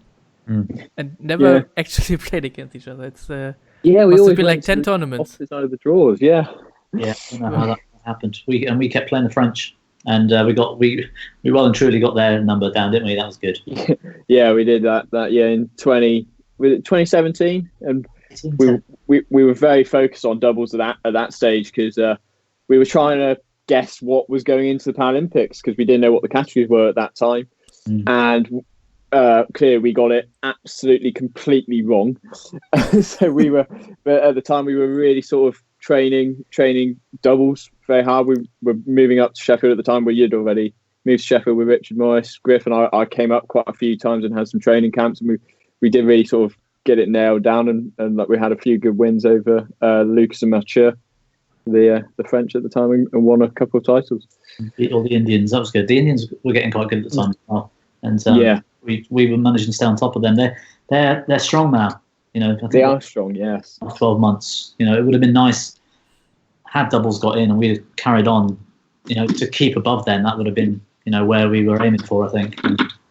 and never actually played against each other. It's we must always have been like 10 off tournaments. the side of the drawers. Yeah, I don't know how that happened. We kept playing the French, and we well and truly got their number down, didn't we? That was good. Yeah, we did that year in 2017, and we were very focused on doubles at that stage because we were trying to guess what was going into the Paralympics because we didn't know what the categories were at that time. And clear we got it absolutely completely wrong. So we were, but at the time we were really sort of training doubles very hard. We were moving up to Sheffield at the time where you'd already moved to Sheffield with Richard Morris. Griffin, I came up quite a few times and had some training camps, and we did really sort of get it nailed down, and like we had a few good wins over Lucas and Mathieu, the French at the time, and won a couple of titles. Beat all the Indians. That was good. The Indians were getting quite good at the time as well, and we were managing to stay on top of them. They're strong now. You know, I think they are strong. Yes. 12 months. You know, it would have been nice had doubles got in and we'd have carried on. You know, to keep above them, that would have been, you know, where we were aiming for, I think.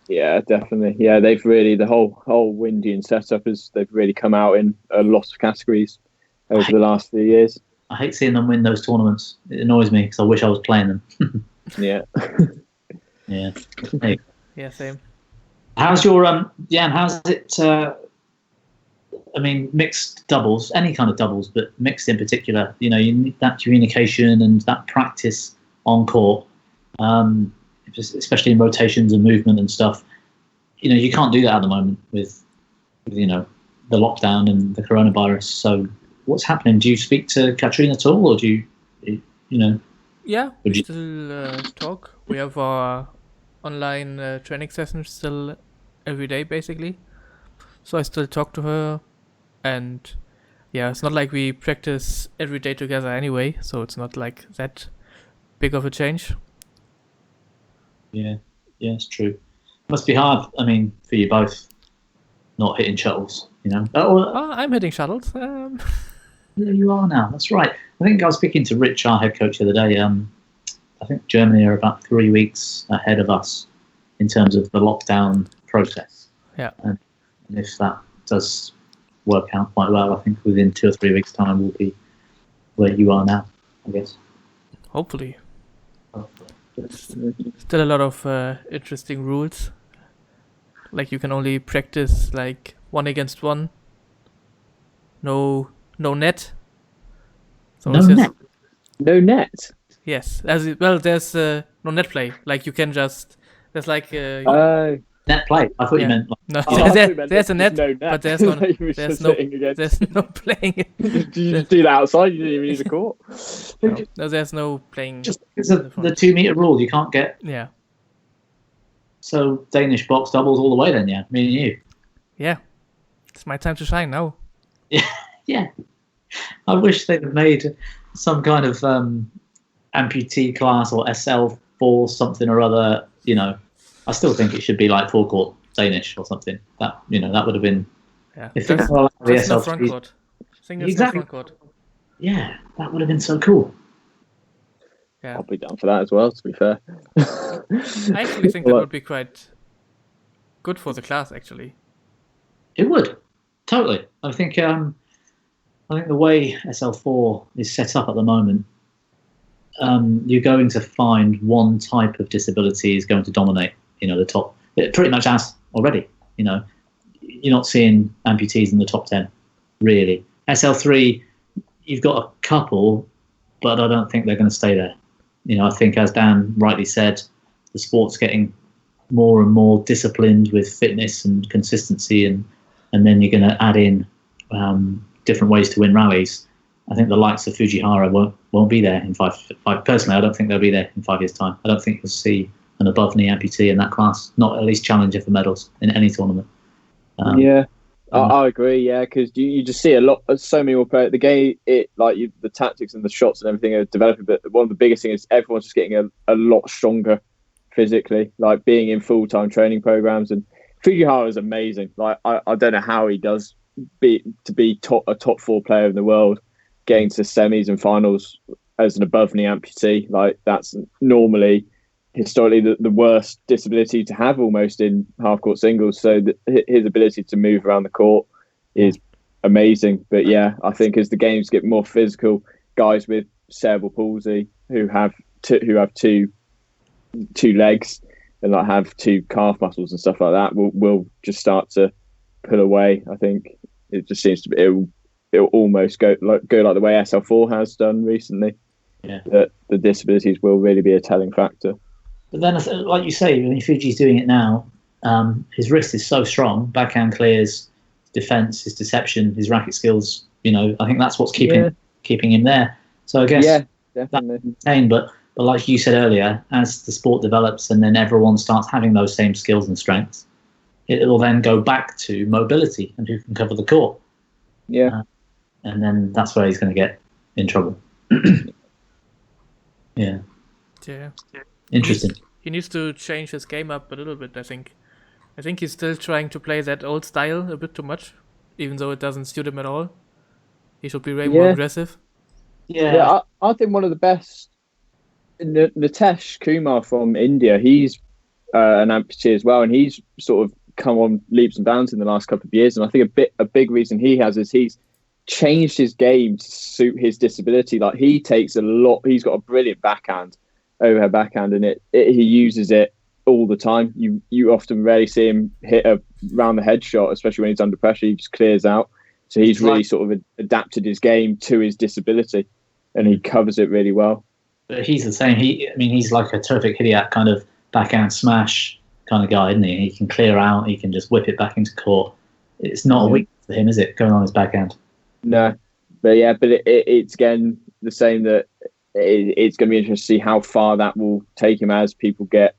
Yeah, definitely. Yeah, they've really, the whole Indian setup they've really come out in a lot of categories over the last few years. I hate seeing them win those tournaments. It annoys me because I wish I was playing them. Yeah. Yeah. Hey. Yeah, same. How's your Jan? How's it? I mean, mixed doubles, any kind of doubles, but mixed in particular. You know, you need that communication and that practice on court, especially in rotations and movement and stuff. You know, you can't do that at the moment with you know, the lockdown and the coronavirus. So, what's happening? Do you speak to Katrina at all, or do you know? Yeah, we still talk. We have our online training sessions still every day, basically. So I still talk to her, and yeah, it's not like we practice every day together anyway. So it's not like that big of a change. Yeah, it's true. Must be hard. I mean, for you both, not hitting shuttles. You know. I'm hitting shuttles. Yeah, you are now. That's right. I think I was speaking to Rich, our head coach, the other day. I think Germany are about 3 weeks ahead of us in terms of the lockdown process. Yeah. And if that does work out quite well, I think within 2 or 3 weeks' time we'll be where you are now, I guess. Hopefully. Still a lot of interesting rules. Like you can only practice like 1 against 1. No net. So No net? No net? Yes. There's no net play. Like you can just, there's like... net play? I thought you meant... No, there's a net, no net, but there's no playing. Did you just do that outside? You didn't even use a court? No, there's no playing. Just because of the 2 meter rule, you can't get... Yeah. So Danish box doubles all the way then, yeah? Me and you. Yeah. It's my time to shine now. Yeah. I wish they'd have made some kind of amputee class or SL4 something or other, you know. I still think it should be like forecourt Danish or something. That, you know, that would have been... Yeah. If That's the no front court. Exactly. Front court. Yeah, that would have been so cool. Yeah. I'll be down for that as well, to be fair. I actually think that would be quite good for the class, actually. It would. Totally. I think the way SL4 is set up at the moment, you're going to find one type of disability is going to dominate, you know, the top. It pretty much has already, you know. You're not seeing amputees in the top 10, really. SL3, you've got a couple, but I don't think they're going to stay there. You know, I think, as Dan rightly said, the sport's getting more and more disciplined with fitness and consistency, and then you're going to add in different ways to win rallies. I think the likes of Fujihara won't be there in five. Personally, I don't think they'll be there in 5 years' time. I don't think you'll see an above-knee amputee in that class, not at least challenger for medals in any tournament. I agree. Yeah, because you just see so many more players. The game, the tactics and the shots and everything are developing. But one of the biggest things is everyone's just getting a lot stronger physically. Like being in full-time training programs, and Fujihara is amazing. Like I don't know how he does be a top 4 player in the world, getting to semis and finals as an above-knee amputee. Like that's normally, historically, the worst disability to have almost in half-court singles. So his ability to move around the court is amazing. But yeah, I think as the games get more physical, guys with cerebral palsy who have two legs and like have 2 calf muscles and stuff like that will just start to pull away. I think it just seems to be it'll almost go like the way SL4 has done recently. that the disabilities will really be a telling factor. But then, like you say, when Fuji's doing it now, his wrist is so strong, backhand clears, defense, his deception, his racket skills. I think that's what's keeping him there. So I guess definitely. That's insane. But like you said earlier, as the sport develops and then everyone starts having those same skills and strengths, it will then go back to mobility and who can cover the court. Yeah. And then that's where he's going to get in trouble. Yeah. Interesting. He needs to change his game up a little bit, I think. I think he's still trying to play that old style a bit too much, even though it doesn't suit him at all. He should be way more aggressive. Yeah, I think one of the best, Nitesh Kumar from India, he's an amputee as well, and he's sort of come on leaps and bounds in the last couple of years. And I think a big reason he has is he's changed his game to suit his disability. Like, he takes a lot. He's got a brilliant backhand, overhead backhand, and he uses it all the time. You often rarely see him hit a round the head shot, especially when he's under pressure. He just clears out. So he's really sort of adapted his game to his disability, and he covers it really well. But he's the same. He's like a terrific Hidiat kind of backhand smash kind of guy, isn't he? He can clear out. He can just whip it back into court. It's not a weakness for him, is it? Going on his backhand. No, but it's again the same that it's going to be interesting to see how far that will take him as people get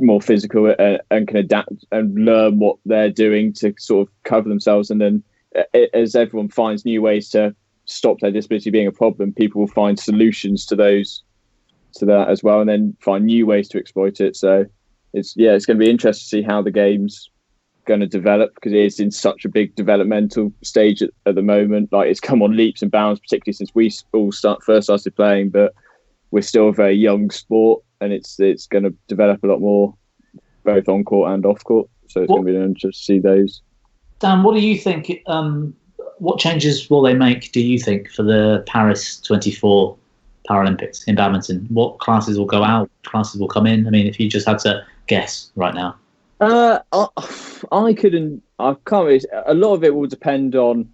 more physical and can adapt and learn what they're doing to sort of cover themselves. And then as everyone finds new ways to stop their disability being a problem, people will find solutions to that as well, and then find new ways to exploit it. So it's going to be interesting to see how the game's going to develop, because it is in such a big developmental stage at the moment. Like, it's come on leaps and bounds, particularly since we all first started playing, but we're still a very young sport, and it's going to develop a lot more, both on court and off court. So it's going to be interesting to see those. Dan, what do you think? What changes will they make, do you think, for the Paris 24 Paralympics in badminton? What classes will go out? Classes will come in? I mean, if you just had to guess right now. I can't really. A lot of it will depend on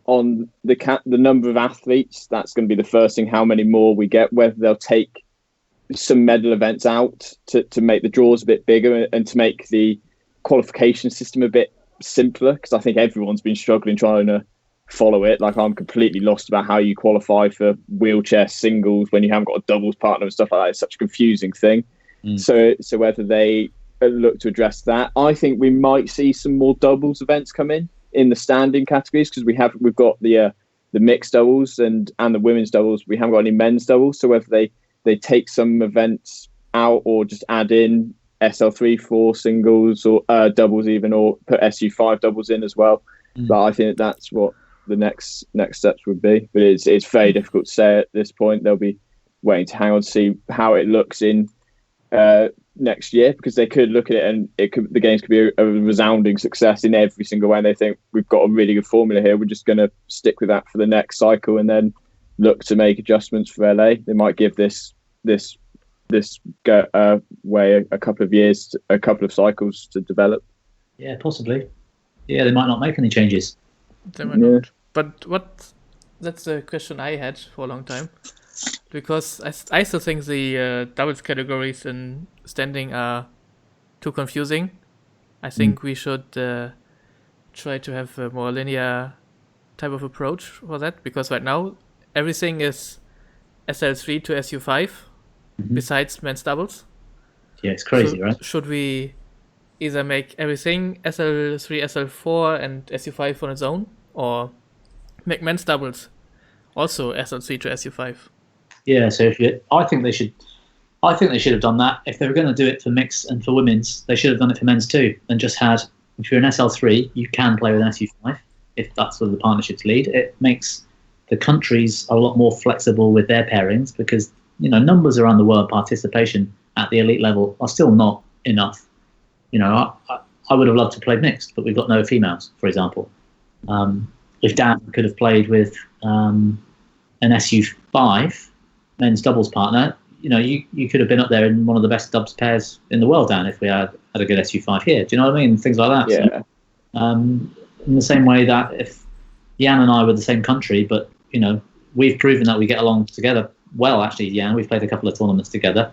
the number of athletes. That's going to be the first thing. How many more we get? Whether they'll take some medal events out to make the draws a bit bigger and to make the qualification system a bit simpler. Because I think everyone's been struggling trying to follow it. Like, I'm completely lost about how you qualify for wheelchair singles when you haven't got a doubles partner and stuff like that. It's such a confusing thing. So whether they look to address that, I think we might see some more doubles events come in the standing categories, because we've got the mixed doubles and the women's doubles. We haven't got any men's doubles. So whether they take some events out or just add in SL3-4 singles or doubles even, or put SU5 doubles in as well. But I think that's what the next steps would be. But it's very difficult to say at this point. They'll be waiting to hang on to see how it looks in next year, because they could look at it and the games could be a resounding success in every single way, and they think we've got a really good formula here, we're just going to stick with that for the next cycle and then look to make adjustments for LA. They might give this way a couple of years, a couple of cycles to develop. Yeah, possibly. Yeah, they might not make any changes. They might not. But that's the question I had for a long time, because I still think the doubles categories in standing are too confusing. I think we should try to have a more linear type of approach for that, because right now everything is SL3 to SU5 besides men's doubles. Yeah, it's crazy, right? Should we either make everything SL3, SL4 and SU5 on its own, or make men's doubles also SL3 to SU5? Yeah, so I think they should have done that. If they were going to do it for mixed and for women's, they should have done it for men's too, and just had, if you're an SL3, you can play with an SU5 if that's where the partnerships lead. It makes the countries a lot more flexible with their pairings, because numbers around the world, participation at the elite level are still not enough. I would have loved to play mixed, but we've got no females, for example. If Dan could have played with an SU5 men's doubles partner, you could have been up there in one of the best dubs pairs in the world, Dan, if we had a good SU5 here. Do you know what I mean? Things like that. Yeah. So, in the same way that if Jan and I were the same country, but we've proven that we get along together well, actually, Jan. We've played a couple of tournaments together.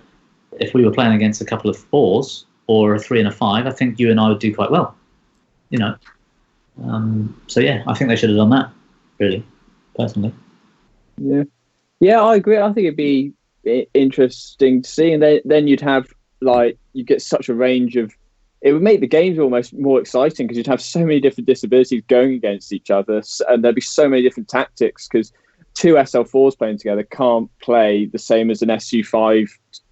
If we were playing against a couple of 4s or a 3 and a 5, I think you and I would do quite well. So yeah, I think they should have done that. Really, personally. Yeah, I agree. I think it'd be interesting to see, and then you'd have you get such a range of. It would make the games almost more exciting because you'd have so many different disabilities going against each other, and there'd be so many different tactics because 2 SL4s playing together can't play the same as an SU5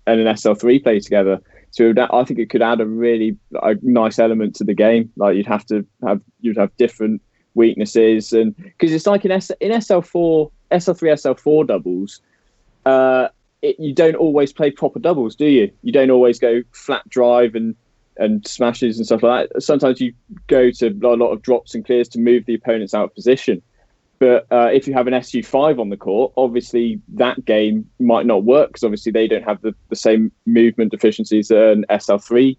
and an SL3 play together. So I think it could add a nice element to the game. Like you'd have different weaknesses, and because it's like in SL3 SL4 doubles, you don't always play proper doubles, do you? You don't always go flat drive and smashes and stuff like that. Sometimes you go to a lot of drops and clears to move the opponents out of position. But if you have an SU5 on the court, obviously that game might not work because obviously they don't have the same movement deficiencies that an SL3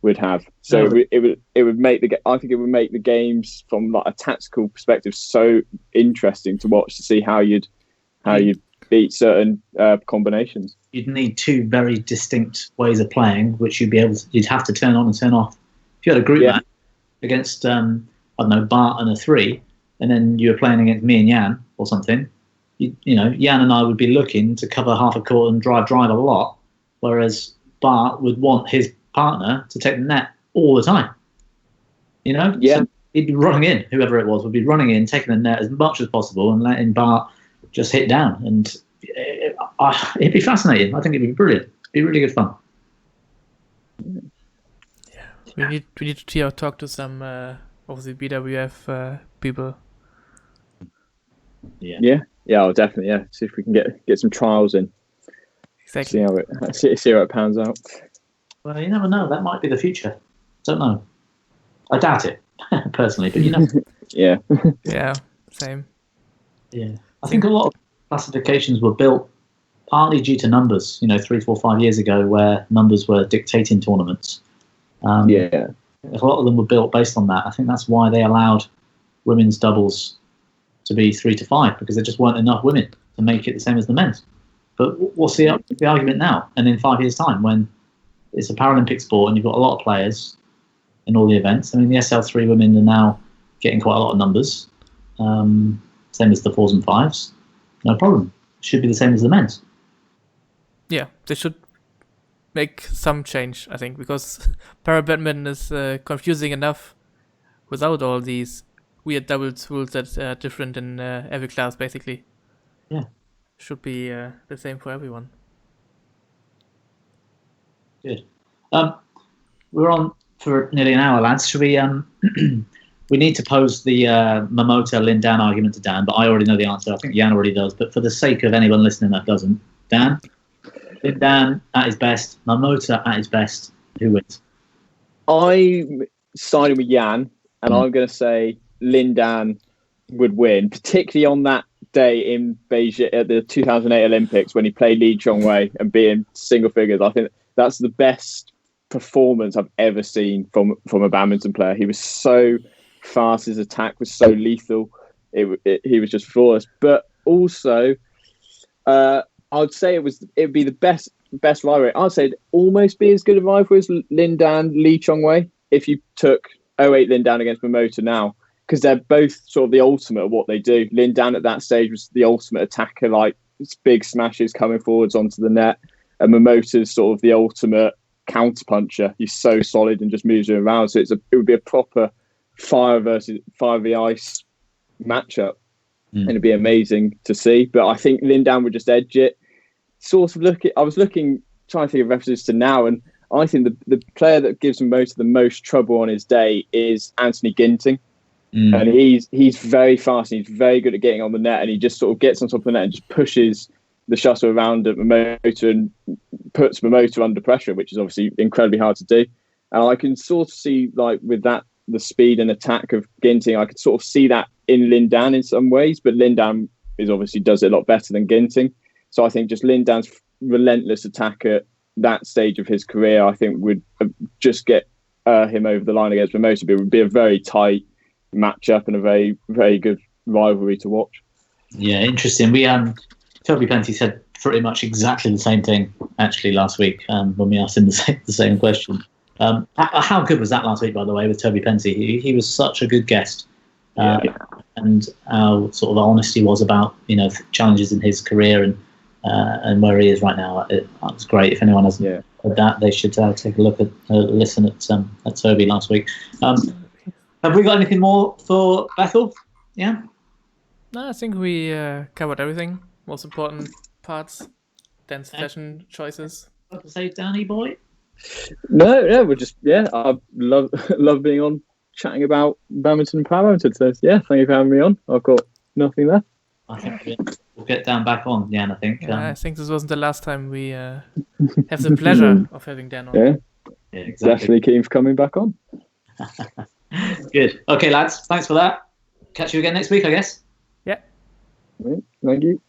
would have. So it would make the games from like a tactical perspective so interesting to watch to see how you'd beat certain combinations. You'd need 2 very distinct ways of playing, which you'd have to turn on and turn off. If you had a group match against Bart and a 3, and then you were playing against me and Jan or something, Jan and I would be looking to cover half a court and drive a lot, whereas Bart would want his partner to take the net all the time. So he'd be running in, whoever it was would be running in, taking the net as much as possible and letting Bart just hit down. And it'd be fascinating. I think it'd be brilliant. It'd be really good fun. Yeah, we need to talk to some of the BWF people. Yeah, I'll definitely see if we can get some trials in. Exactly. See how it pans out. Well, you never know. That might be the future. Don't know. I doubt it, personally, but you know. Yeah. Yeah, same. Yeah. I think a lot of classifications were built partly due to numbers, 3, 4, 5 years ago, where numbers were dictating tournaments. A lot of them were built based on that. I think that's why they allowed women's doubles to be 3 to 5, because there just weren't enough women to make it the same as the men's. But what's the argument now? And in 5 years' time, when it's a Paralympic sport and you've got a lot of players in all the events, I mean, the SL3 women are now getting quite a lot of numbers, same as the 4s and 5s. No problem. Should be the same as the men's. Yeah, they should make some change, I think, because para-badminton is confusing enough without all these weird doubles rules that are different in every class, basically. Yeah. Should be the same for everyone. Good. We're on for nearly an hour, lads. Should we... we need to pose the Momota-Lin-Dan argument to Dan, but I already know the answer. I think Jan already does. But for the sake of anyone listening that doesn't, Dan, Lin-Dan at his best, Momota at his best, who wins? I'm siding with Jan, and I'm going to say Lin-Dan would win, particularly on that day in Beijing at the 2008 Olympics when he played Lee Chong-wei and being single figures. I think that's the best performance I've ever seen from a badminton player. He was so fast, his attack was so lethal. He was just flawless. But also, I'd say it'd be the best rivalry. I'd say it'd almost be as good a rivalry as Lin-Dan, Lee Chong-wei if you took 08 Lin-Dan against Momota now, because they're both sort of the ultimate of what they do. Lin-Dan at that stage was the ultimate attacker, like big smashes coming forwards onto the net, and Momota's sort of the ultimate counterpuncher. He's so solid and just moves you around. So it would be a proper fire versus fire v ice matchup, and it'd be amazing to see. But I think Lin-Dan would just edge it. Sort of trying to think of references to now, and I think the player that gives Momota the most trouble on his day is Anthony Ginting. And he's very fast and he's very good at getting on the net, and he just sort of gets on top of the net and just pushes the shuttle around at Momota and puts Momota under pressure, which is obviously incredibly hard to do. And I can sort of see, like, with that, the speed and attack of Ginting, I could sort of see that in Lin-Dan in some ways, but Lin-Dan obviously does it a lot better than Ginting. So I think just Lin-Dan's relentless attack at that stage of his career, I think would just get him over the line against Momota. But it would be a very tight matchup and a very, very good rivalry to watch. Yeah, interesting. We Toby Plenty said pretty much exactly the same thing actually last week when we asked him the same question. How good was that last week, by the way, with Toby Pensy? He was such a good guest. And how sort of honest he was about challenges in his career and where he is right now. It was great. If anyone hasn't heard that, they should take a listen at Toby last week. Have we got anything more for Bethell? Yeah. No, I think we covered everything. Most important parts. Dan's fashion choices. What to say, Danny boy? No, we're just I love being on, chatting about badminton and paramounted. So thank you for having me on. I've got nothing left. I think we'll get Dan back on, Jan. I think. I think this wasn't the last time we have the pleasure of having Dan on. Yeah, exactly. Definitely keen for coming back on. Good. Okay, lads. Thanks for that. Catch you again next week, I guess. Thank you.